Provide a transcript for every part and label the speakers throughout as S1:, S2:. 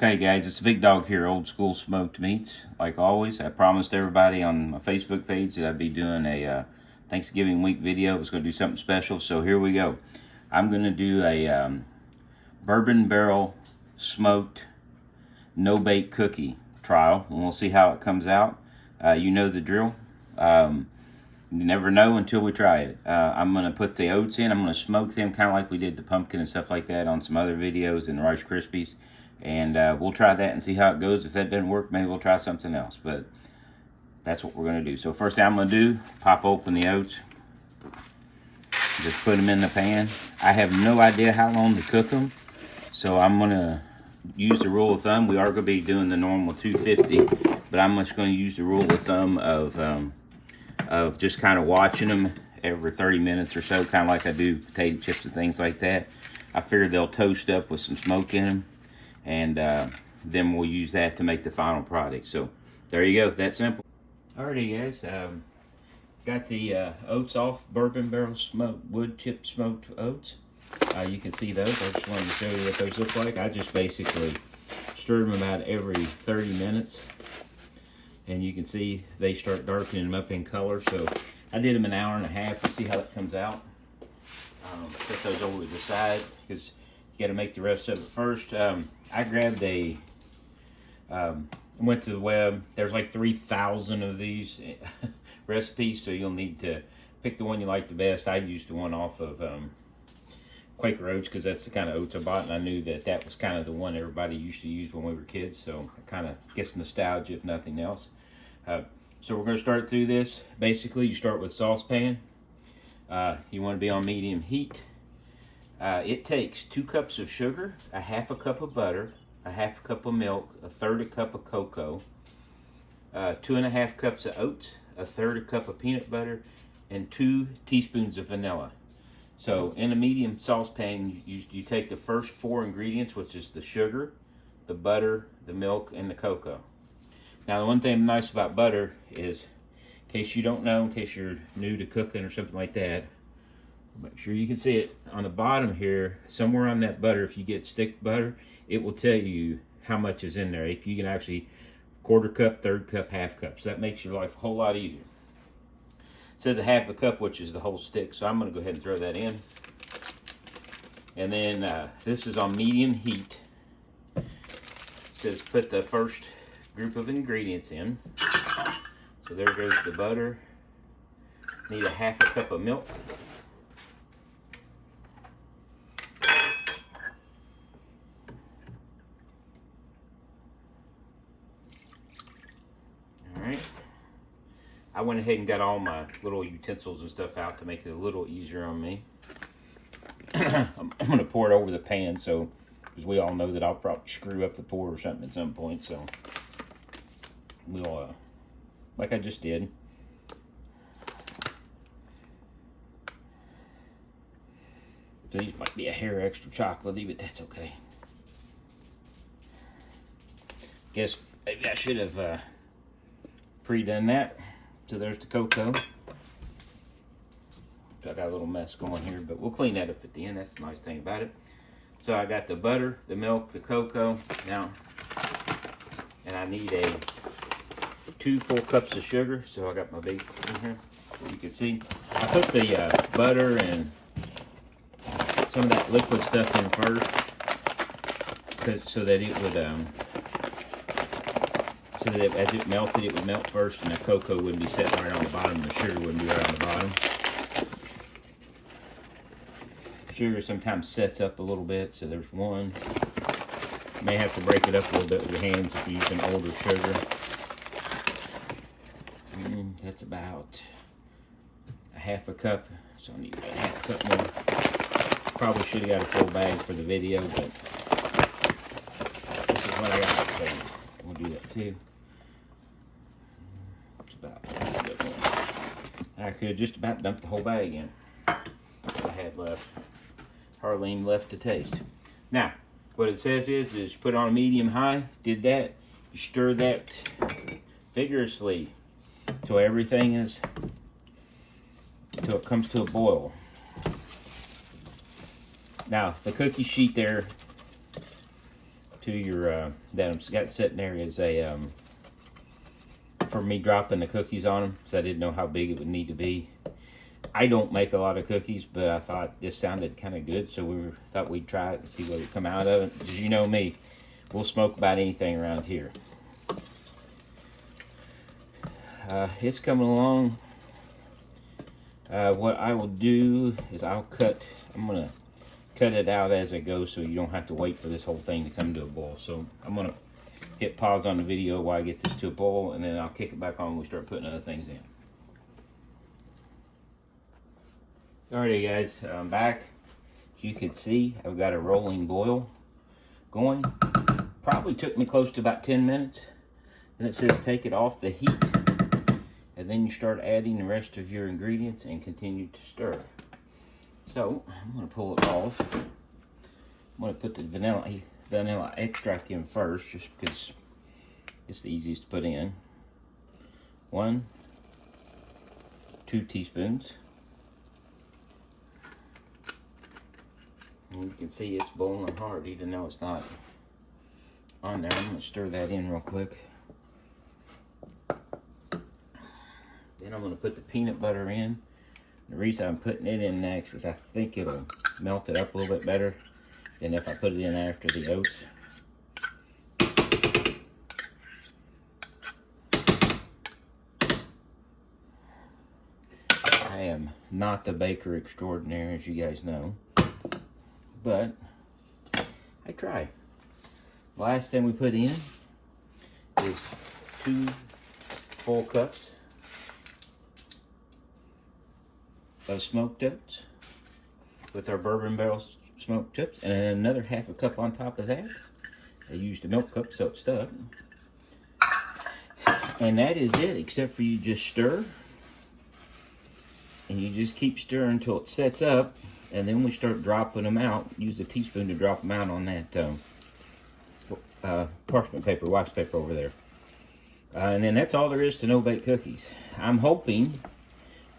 S1: Okay guys, it's BigDog here, Old School Smoked Meats. Like always, I promised everybody on my Facebook page that I'd be doing a Thanksgiving week video. I was going to do something special, so here we go. I'm going to do a bourbon barrel smoked no-bake cookie trial, and we'll see how it comes out. You know the drill. You never know until we try it. I'm going to put the oats in. I'm going to smoke them kind of like we did the pumpkin and stuff like that on some other videos and the Rice Krispies. And we'll try that and see how it goes. If that doesn't work, maybe we'll try something else. But that's what we're going to do. So first thing I'm going to do, pop open the oats. Just put them in the pan. I have no idea how long to cook them. So I'm going to use the rule of thumb. We are going to be doing the normal 250. But I'm just going to use the rule of thumb of just kind of watching them every 30 minutes or so. Kind of like I do potato chips and things like that. I figure they'll toast up with some smoke in them. And then we'll use that to make the final product. So there you go, that simple. Alrighty guys, got the oats off, bourbon barrel smoked, wood chip smoked oats. You can see those. I just wanted to show you what those look like. I just basically stirred them about every 30 minutes. And you can see they start darkening them up in color. So I did them an hour and a half. We'll see how it comes out. Set those over to the side because you got to make the rest of it first. I grabbed went to the web. There's like 3,000 of these recipes, so you'll need to pick the one you like the best. I used the one off of Quaker Oats because that's the kind of oats I bought, and I knew that that was kind of the one everybody used to use when we were kids, so it kind of gets nostalgia if nothing else. So we're going to start through this. Basically, you start with saucepan. You want to be on medium heat. It takes 2 cups of sugar, a half a cup of butter, a half a cup of milk, a third a cup of cocoa, 2.5 cups of oats, a third a cup of peanut butter, and 2 teaspoons of vanilla. So in a medium saucepan, you take the first 4 ingredients, which is the sugar, the butter, the milk, and the cocoa. Now the one thing nice about butter is, in case you don't know, in case you're new to cooking or something like that, make sure you can see it on the bottom here, somewhere on that butter. If you get stick butter, it will tell you how much is in there. You can actually quarter cup, third cup, half cup. So that makes your life a whole lot easier. It says a half a cup, which is the whole stick. So I'm going to go ahead and throw that in. And then this is on medium heat. It says put the first group of ingredients in. So there goes the butter. Need a half a cup of milk. I went ahead and got all my little utensils and stuff out to make it a little easier on me. I'm going to pour it over the pan, so because we all know that I'll probably screw up the pour or something at some point. So we'll, like I just did. These might be a hair extra chocolatey, but that's okay. Guess maybe I should have pre-done that. So there's the cocoa. So I got a little mess going here, but we'll clean that up at the end. That's the nice thing about it. So I got the butter, the milk, the cocoa. Now, and I need 2 full cups of sugar. So I got my big in here. You can see I put the butter and some of that liquid stuff in first, so that it would so that as it melted, it would melt first, and the cocoa wouldn't be sitting right on the bottom, and the sugar wouldn't be right on the bottom. Sugar sometimes sets up a little bit, so there's one. You may have to break it up a little bit with your hands if you use an older sugar. That's about a half a cup, so I need about half a cup more. Probably should have got a full bag for the video, but this is what I got. So we'll do that too. About a little bit more. I could just about dump the whole bag in. That's what I had left. Hardly any left to taste. Now, what it says is you put it on a medium high. Did that. You stir that vigorously till everything is, till it comes to a boil. Now, the cookie sheet there to your that I've got sitting there is a for me dropping the cookies on them, so I didn't know how big it would need to be. I don't make a lot of cookies, but I thought this sounded kind of good, so we thought we'd try it and see what would come out of it. As you know me, we'll smoke about anything around here. It's coming along. What I will do is I'm going to cut it out as it goes so you don't have to wait for this whole thing to come to a boil. So I'm going to hit pause on the video while I get this to a boil, and then I'll kick it back on when we start putting other things in. Alrighty guys, I'm back. As you can see, I've got a rolling boil going. Probably took me close to about 10 minutes. And it says take it off the heat. And then you start adding the rest of your ingredients and continue to stir. So, I'm going to pull it off. I'm going to put the vanilla extract in first, just because it's the easiest to put in. 1, 2 teaspoons. And you can see it's boiling hard, even though it's not on there. I'm going to stir that in real quick. Then I'm going to put the peanut butter in. The reason I'm putting it in next is I think it'll melt it up a little bit better than if I put it in after the oats. I am not the baker extraordinaire, as you guys know, but I try. Last thing we put in is 2 full cups of smoked oats with our bourbon barrel smoked chips, and then another ½ cup on top of that. I used a milk cup so it stuck. And that is it, except for you just stir. And you just keep stirring until it sets up, and then we start dropping them out. Use a teaspoon to drop them out on that parchment paper, wax paper over there. And then that's all there is to no-bake cookies. I'm hoping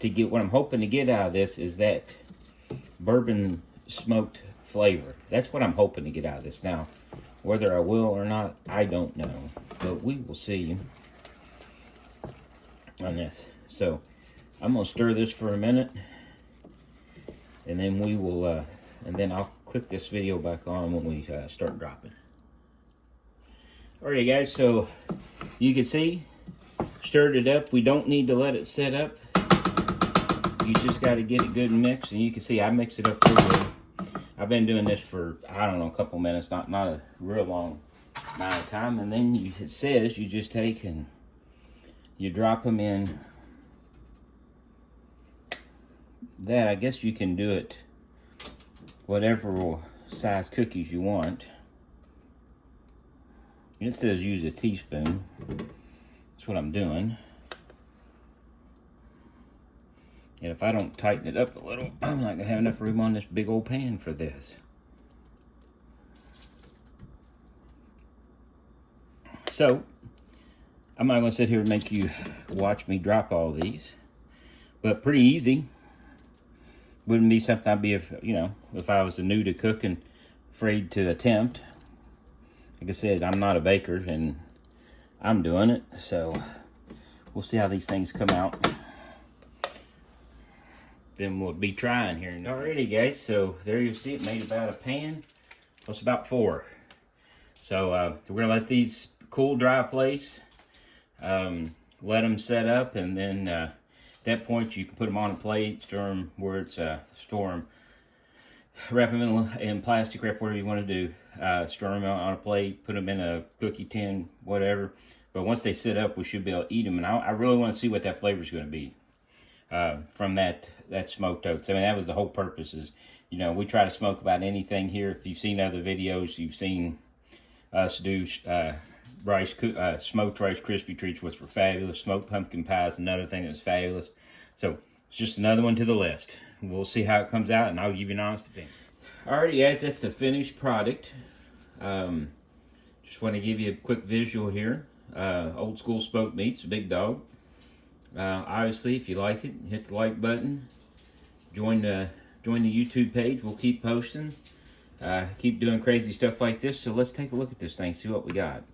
S1: to get, what I'm hoping to get out of this is that bourbon smoked flavor. That's what I'm hoping to get out of this. Now, whether I will or not, I don't know. But we will see on this. So, I'm going to stir this for a minute. And then we will, and then I'll click this video back on when we start dropping. Alright guys, so you can see, stirred it up. We don't need to let it set up. You just got to get it good and mixed, and you can see I mix it up pretty good. I've been doing this for, I don't know, a couple minutes, not a real long amount of time. And then it says you just take and you drop them in that. I guess you can do it whatever size cookies you want. It says use a teaspoon. That's what I'm doing. And if I don't tighten it up a little, I'm not going to have enough room on this big old pan for this. So, I'm not going to sit here and make you watch me drop all these. But pretty easy. Wouldn't be something I'd be, if I was new to cooking, afraid to attempt. Like I said, I'm not a baker, and I'm doing it. So, we'll see how these things come out. Then we'll be trying here. Alrighty guys, so there you see it made about a pan. Plus about 4. So we're gonna let these cool, dry place. Let them set up, and then at that point you can put them on a plate, store them where it's store them. Wrap them in plastic wrap, whatever you want to do. Store them on a plate, put them in a cookie tin, whatever. But once they sit up, we should be able to eat them. And I really want to see what that flavor is going to be. From that smoked oats. I mean, that was the whole purpose is, we try to smoke about anything here. If you've seen other videos, you've seen us do smoked Rice Krispie Treats, which were fabulous. Smoked pumpkin pies, another thing that was fabulous. So, it's just another one to the list. We'll see how it comes out, and I'll give you an honest opinion. Alrighty, guys, that's the finished product. Just want to give you a quick visual here. Old school smoked meats, BigDog. Obviously, if you like it, hit the like button. Join the YouTube page. We'll keep posting. keep doing crazy stuff like this. So let's take a look at this thing, see what we got.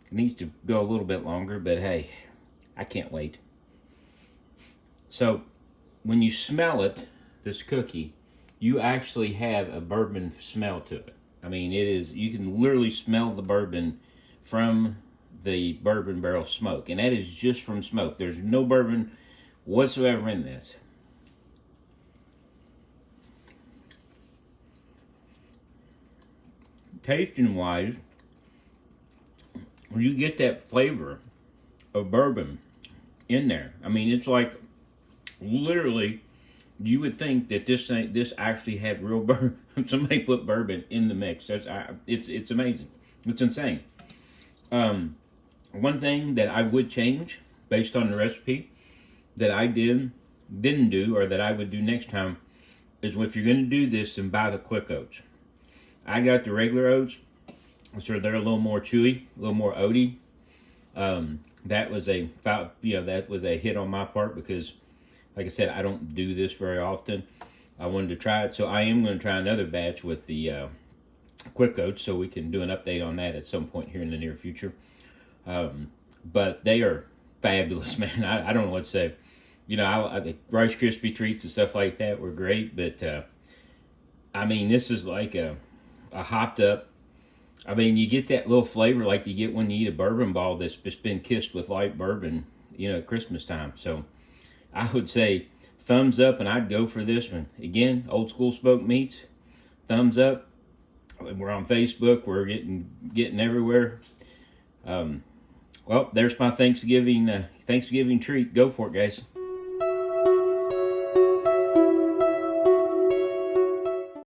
S1: It needs to go a little bit longer, but hey, I can't wait. So when you smell it, this cookie, you actually have a bourbon smell to it. I mean, it is, you can literally smell the bourbon from the bourbon barrel smoke, and that is just from smoke. There's no bourbon whatsoever in this. Tasting wise, you get that flavor of bourbon in there. I mean, it's like literally, you would think that this actually had real bourbon. Somebody put bourbon in the mix. It's amazing. It's insane. One thing that I would change based on the recipe that I didn't do, or that I would do next time, is if you're going to do this, then buy the quick oats. I got the regular oats, so they're a little more chewy, a little more oaty. That was a hit on my part because, like I said, I don't do this very often. I wanted to try it, so I am going to try another batch with the quick oats, so we can do an update on that at some point here in the near future. But they are fabulous, man. I don't know what to say. You know, the Rice Krispie treats and stuff like that were great, but I mean, this is like a hopped up. I mean, you get that little flavor like you get when you eat a bourbon ball that's just been kissed with light bourbon, you know, at Christmas time. So I would say thumbs up, and I'd go for this one. Again, Old School Smoked Meats, thumbs up. We're on Facebook. We're getting everywhere. Well, there's my Thanksgiving treat. Go for it, guys.